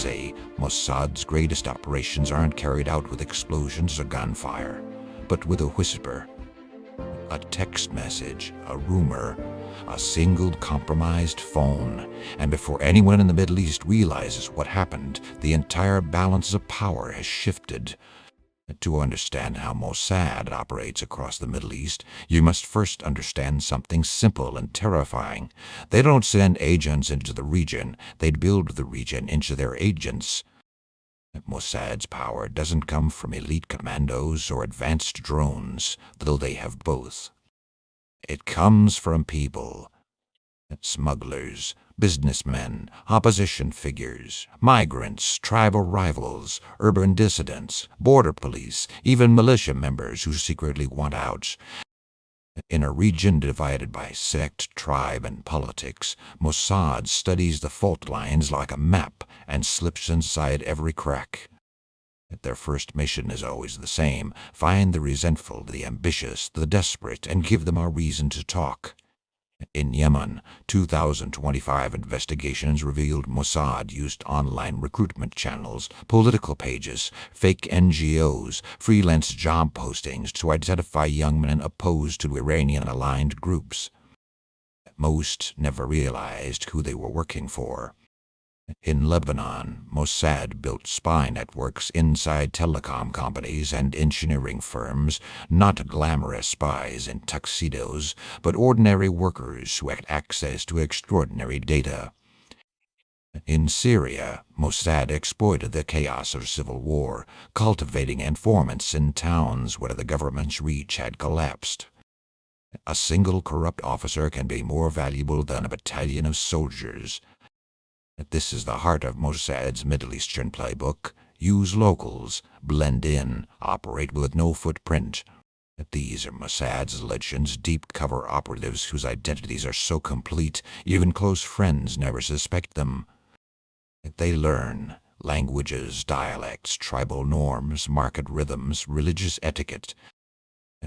say Mossad's greatest operations aren't carried out with explosions or gunfire, but with a whisper, a text message, a rumor, a single compromised phone, and before anyone in the Middle East realizes what happened, the entire balance of power has shifted. To understand how Mossad operates across the Middle East, you must first understand something simple and terrifying. They don't send agents into the region, they build the region into their agents. Mossad's power doesn't come from elite commandos or advanced drones, though they have both. It comes from people. Smugglers, businessmen, opposition figures, migrants, tribal rivals, urban dissidents, border police, even militia members who secretly want out. In a region divided by sect, tribe, and politics, Mossad studies the fault lines like a map and slips inside every crack. Their first mission is always the same: find the resentful, the ambitious, the desperate, and give them a reason to talk. In Yemen, 2025 investigations revealed Mossad used online recruitment channels, political pages, fake NGOs, freelance job postings to identify young men opposed to Iranian-aligned groups. Most never realized who they were working for. In Lebanon, Mossad built spy networks inside telecom companies and engineering firms, not glamorous spies in tuxedos, but ordinary workers who had access to extraordinary data. In Syria, Mossad exploited the chaos of civil war, cultivating informants in towns where the government's reach had collapsed. A single corrupt officer can be more valuable than a battalion of soldiers. This is the heart of Mossad's Middle Eastern playbook. Use locals, blend in, operate with no footprint. These are Mossad's legends, deep cover operatives whose identities are so complete, even close friends never suspect them. They learn languages, dialects, tribal norms, market rhythms, religious etiquette.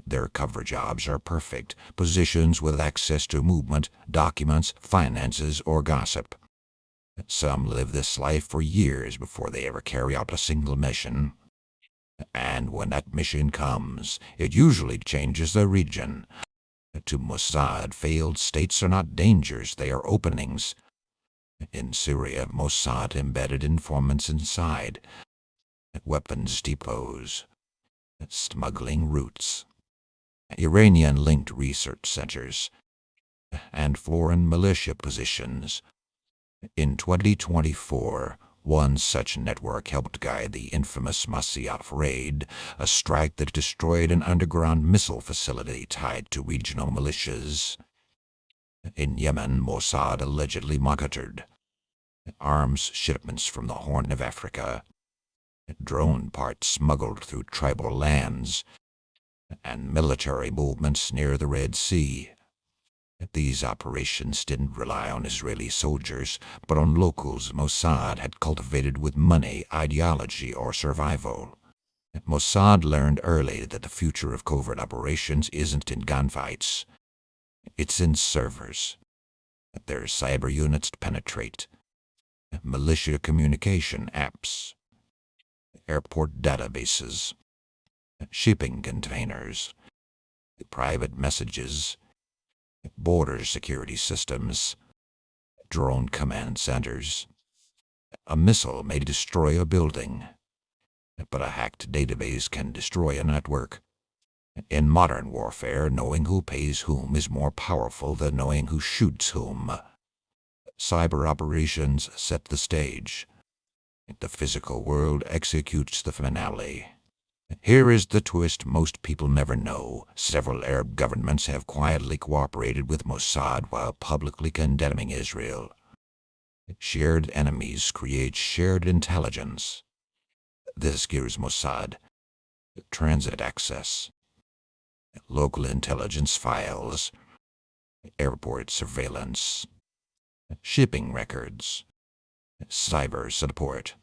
Their cover jobs are perfect, positions with access to movement, documents, finances, or gossip. Some live this life for years before they ever carry out a single mission. And when that mission comes, it usually changes the region. To Mossad, failed states are not dangers, they are openings. In Syria, Mossad embedded informants inside. Weapons depots, smuggling routes, Iranian-linked research centers, and foreign militia positions. In 2024, one such network helped guide the infamous Mossad raid, a strike that destroyed an underground missile facility tied to regional militias. In Yemen, Mossad allegedly monitored arms shipments from the Horn of Africa, drone parts smuggled through tribal lands, and military movements near the Red Sea. These operations didn't rely on Israeli soldiers, but on locals Mossad had cultivated with money, ideology, or survival. Mossad learned early that the future of covert operations isn't in gunfights. It's in servers. Their cyber units penetrate. Militia communication apps. Airport databases. Shipping containers. Private messages. Border security systems, drone command centers. A missile may destroy a building, but a hacked database can destroy a network. In modern warfare, knowing who pays whom is more powerful than knowing who shoots whom. Cyber operations set the stage. The physical world executes the finale. Here is the twist most people never know. Several Arab governments have quietly cooperated with Mossad while publicly condemning Israel. Shared enemies create shared intelligence. This gives Mossad transit access, local intelligence files, airport surveillance, shipping records, cyber support,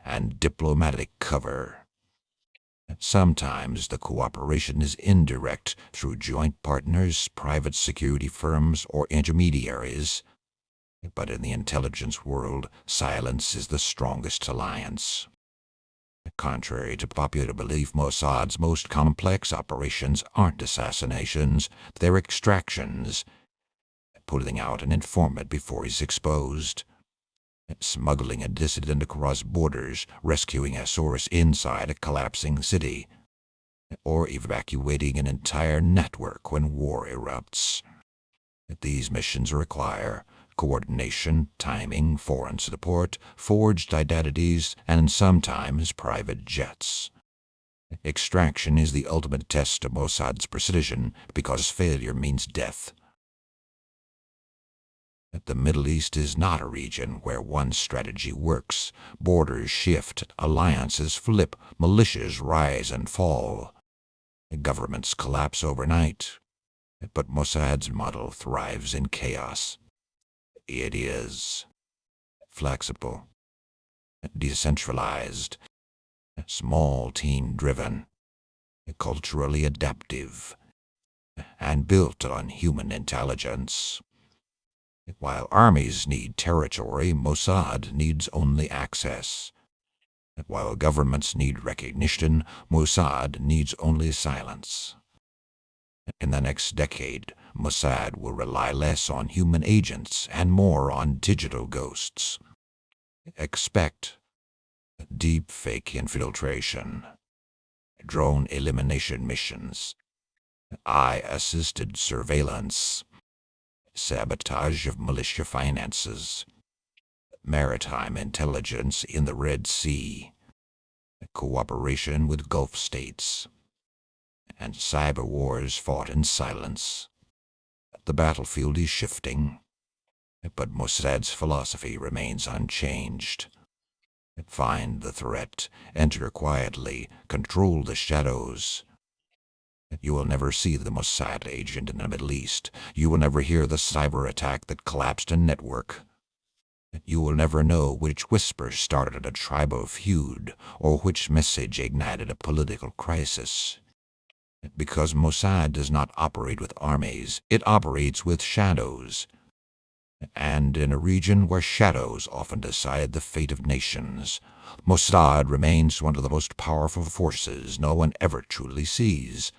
and diplomatic cover. Sometimes the cooperation is indirect through joint partners, private security firms, or intermediaries. But in the intelligence world, silence is the strongest alliance. Contrary to popular belief, Mossad's most complex operations aren't assassinations, they're extractions. Pulling out an informant before he's exposed. Smuggling a dissident across borders, rescuing a source inside a collapsing city. Or evacuating an entire network when war erupts. These missions require coordination, timing, foreign support, forged identities, and sometimes private jets. Extraction is the ultimate test of Mossad's precision because failure means death. The Middle East is not a region where one strategy works. Borders shift, alliances flip, militias rise and fall. Governments collapse overnight. But Mossad's model thrives in chaos. It is flexible, decentralized, small team-driven, culturally adaptive, and built on human intelligence. While armies need territory, Mossad needs only access. While governments need recognition, Mossad needs only silence. In the next decade, Mossad will rely less on human agents and more on digital ghosts. Expect deep fake infiltration, drone elimination missions, AI-assisted surveillance, sabotage of militia finances, maritime intelligence in the Red Sea, cooperation with Gulf states, and cyber wars fought in silence. The battlefield is shifting, but Mossad's philosophy remains unchanged. Find the threat, enter quietly, control the shadows. You will never see the Mossad agent in the Middle East. You will never hear the cyber attack that collapsed a network. You will never know which whisper started a tribal feud or which message ignited a political crisis. Because Mossad does not operate with armies, it operates with shadows. And in a region where shadows often decide the fate of nations, Mossad remains one of the most powerful forces no one ever truly sees.